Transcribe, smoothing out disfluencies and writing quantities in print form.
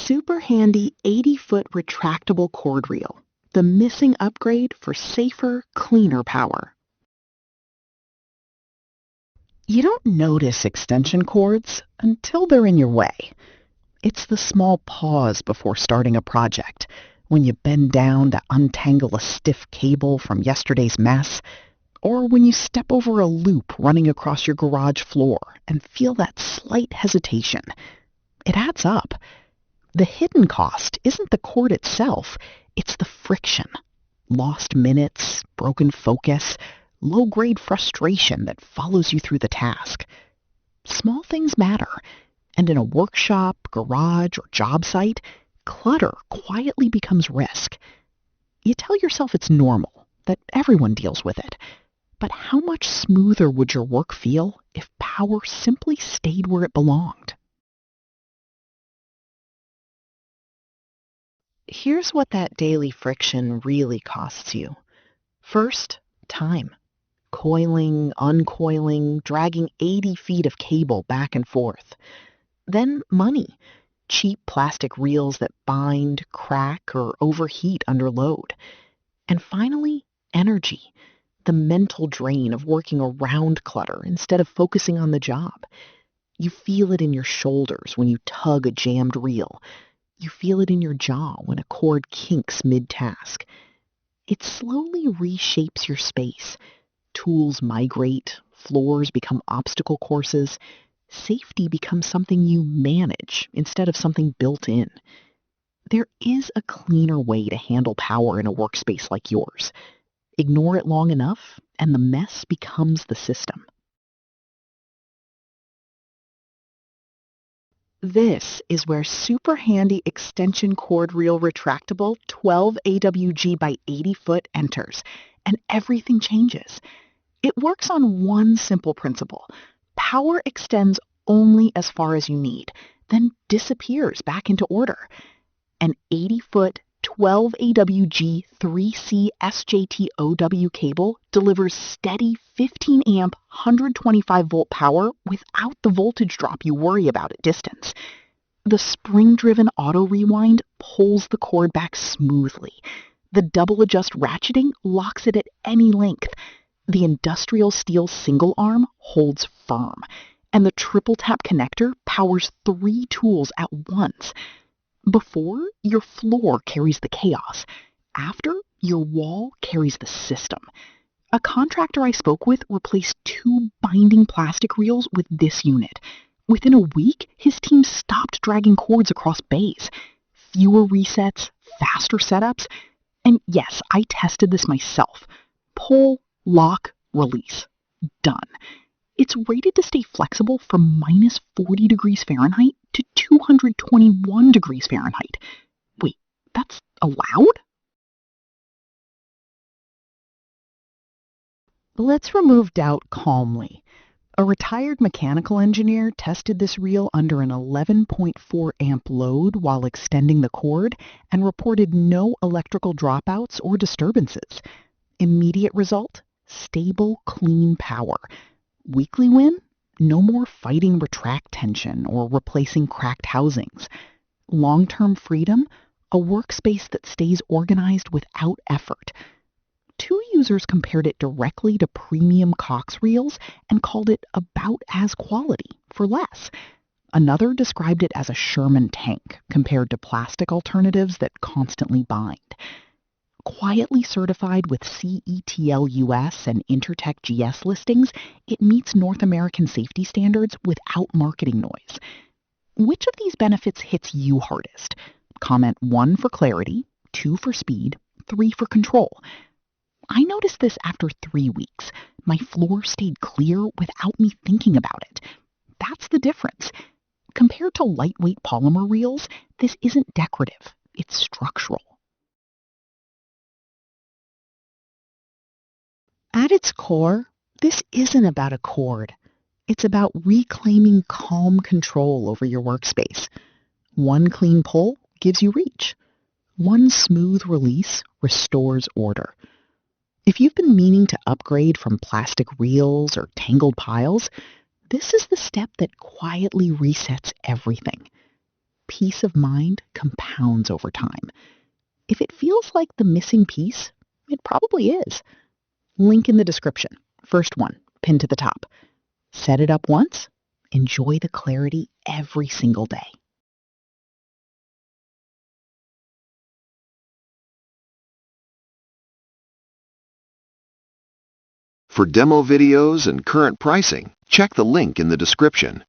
SuperHandy 80-foot retractable cord reel, the missing upgrade for safer, cleaner power. You don't notice extension cords until they're in your way. It's the small pause before starting a project, when you bend down to untangle a stiff cable from yesterday's mess, or when you step over a loop running across your garage floor and feel that slight hesitation. It adds up. The hidden cost isn't the cord itself, it's the friction. Lost minutes, broken focus, low-grade frustration that follows you through the task. Small things matter, and in a workshop, garage, or job site, clutter quietly becomes risk. You tell yourself it's normal, that everyone deals with it. But how much smoother would your work feel if power simply stayed where it belonged? Here's what that daily friction really costs you. First, time. Coiling, uncoiling, dragging 80 feet of cable back and forth. Then money. Cheap plastic reels that bind, crack, or overheat under load. And finally, energy. The mental drain of working around clutter instead of focusing on the job. You feel it in your shoulders when you tug a jammed reel. You feel it in your jaw when a cord kinks mid-task. It slowly reshapes your space. Tools migrate, floors become obstacle courses. Safety becomes something you manage instead of something built in. There is a cleaner way to handle power in a workspace like yours. Ignore it long enough, and the mess becomes the system. This is where SuperHandy Extension Cord Reel Retractable 12 AWG by 80 foot enters, and everything changes. It works on one simple principle. Power extends only as far as you need, then disappears back into order. An 80-foot 12 AWG 3C SJT-OW cable delivers steady 15 amp 125 volt power without the voltage drop you worry about at distance. The spring-driven auto rewind pulls the cord back smoothly. The double adjust ratcheting locks it at any length. The industrial steel single arm holds firm, and the triple tap connector powers 3 tools at once. Before, your floor carries the chaos. After, your wall carries the system. A contractor I spoke with replaced 2 binding plastic reels with this unit. Within a week, his team stopped dragging cords across bays. Fewer resets, faster setups, and yes, I tested this myself. Pull, lock, release. Done. It's rated to stay flexible from minus 40 degrees Fahrenheit to 221 degrees Fahrenheit. Wait, that's allowed? Let's remove doubt calmly. A retired mechanical engineer tested this reel under an 11.4 amp load while extending the cord and reported no electrical dropouts or disturbances. Immediate result? Stable, clean power. Weekly win? No more fighting retract tension or replacing cracked housings. Long-term freedom? A workspace that stays organized without effort. 2 users compared it directly to premium Cox reels and called it about as quality for less. Another described it as a Sherman tank compared to plastic alternatives that constantly bind. Quietly certified with CETL US and Intertech GS listings, it meets North American safety standards without marketing noise. Which of these benefits hits you hardest? Comment 1 for clarity, 2 for speed, 3 for control. I noticed this after 3 weeks. My floor stayed clear without me thinking about it. That's the difference. Compared to lightweight polymer reels, this isn't decorative, it's structural. At its core, this isn't about a cord. It's about reclaiming calm control over your workspace. One clean pull gives you reach. One smooth release restores order. If you've been meaning to upgrade from plastic reels or tangled piles, this is the step that quietly resets everything. peace of mind compounds over time. If it feels like the missing piece, it probably is. Link in the description. First one, pinned to the top. Set it up once. Enjoy the clarity every single day. For demo videos and current pricing, check the link in the description.